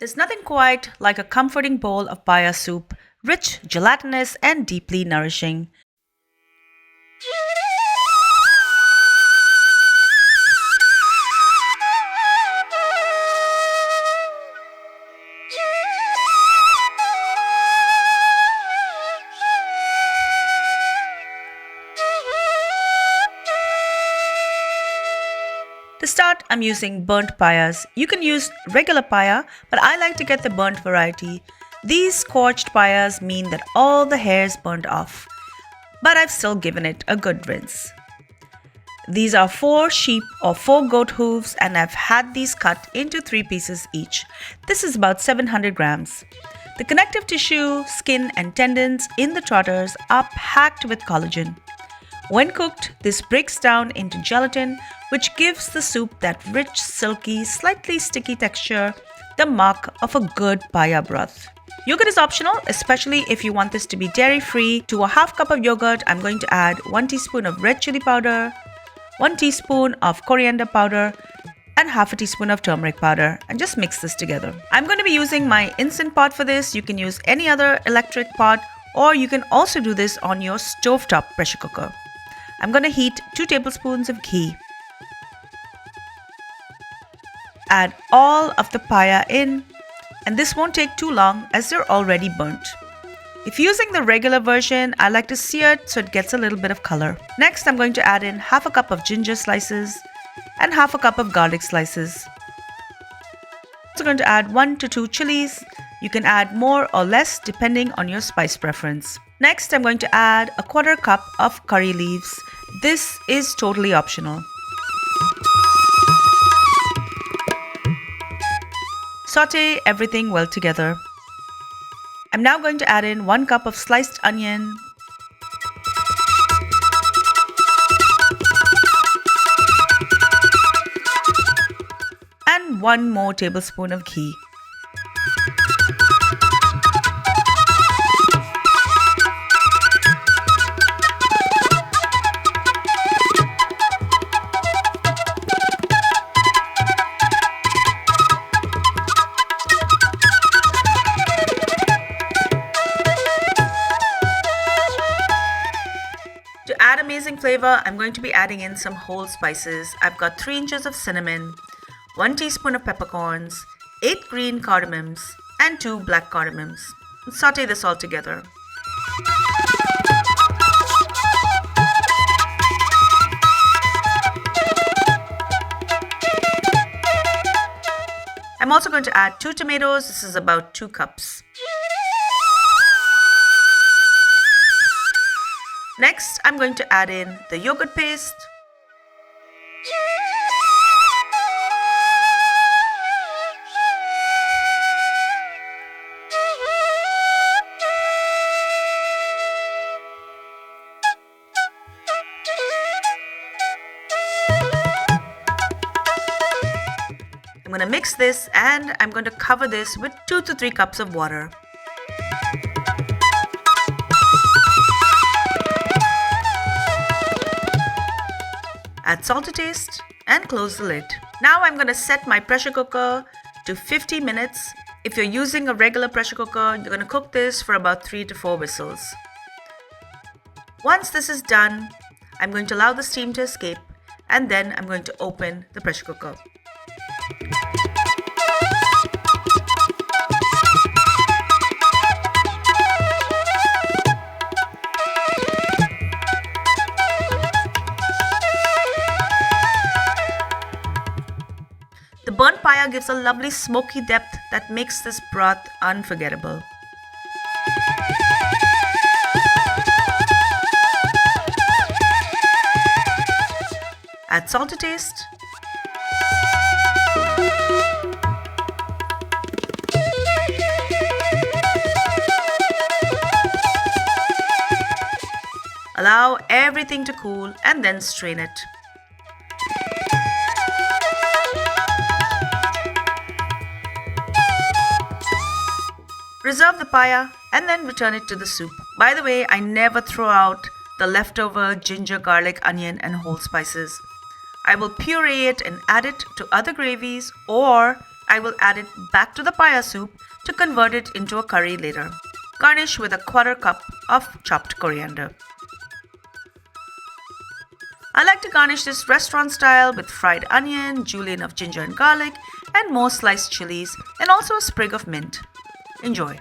There's nothing quite like a comforting bowl of paya soup, rich, gelatinous, and deeply nourishing. To start, I'm using burnt payas. You can use regular paya, but I like to get the burnt variety. These scorched payas mean that all the hair is burnt off, but I've still given it a good rinse. These are 4 sheep or 4 goat hooves, and I've had these cut into 3 pieces each. This is about 700 grams. The connective tissue, skin, and tendons in the trotters are packed with collagen. When cooked, this breaks down into gelatin, which gives the soup that rich, silky, slightly sticky texture, the mark of a good paya broth. Yogurt is optional, especially if you want this to be dairy-free. To a half cup of yogurt, I'm going to add 1 teaspoon of red chili powder, 1 teaspoon of coriander powder, and half a teaspoon of turmeric powder, and just mix this together. I'm going to be using my instant pot for this. You can use any other electric pot, or you can also do this on your stovetop pressure cooker. I'm going to heat 2 tablespoons of ghee. Add all of the paya in, and this won't take too long as they're already burnt. If using the regular version, I like to sear it so it gets a little bit of color. Next, I'm going to add in half a cup of ginger slices and half a cup of garlic slices. I'm also going to add 1 to 2 chilies. You can add more or less depending on your spice preference. Next, I'm going to add a 1/4 cup of curry leaves. This is totally optional. Saute everything well together. I'm now going to add in 1 cup of sliced onion, and 1 more tablespoon of ghee. To add amazing flavor, I'm going to be adding in some whole spices. I've got 3 inches of cinnamon, 1 teaspoon of peppercorns, 8 green cardamoms, and 2 black cardamoms. Saute this all together. I'm also going to add 2 tomatoes. This is about 2 cups. Next, I'm going to add in the yogurt paste, I'm going to mix this, and I'm going to cover this with 2 to 3 cups of water. Add salt to taste and close the lid. Now I'm going to set my pressure cooker to 50 minutes. If you're using a regular pressure cooker, you're going to cook this for about 3 to 4 whistles. Once this is done, I'm going to allow the steam to escape, and then I'm going to open the pressure cooker. The burnt paya gives a lovely smoky depth that makes this broth unforgettable. Add salt to taste. Allow everything to cool and then strain it. Reserve the paya and then return it to the soup. By the way, I never throw out the leftover ginger, garlic, onion, and whole spices. I will puree it and add it to other gravies, or I will add it back to the paya soup to convert it into a curry later. Garnish with a quarter cup of chopped coriander. I like to garnish this restaurant style with fried onion, julienne of ginger and garlic, and more sliced chilies, and also a sprig of mint. Enjoy.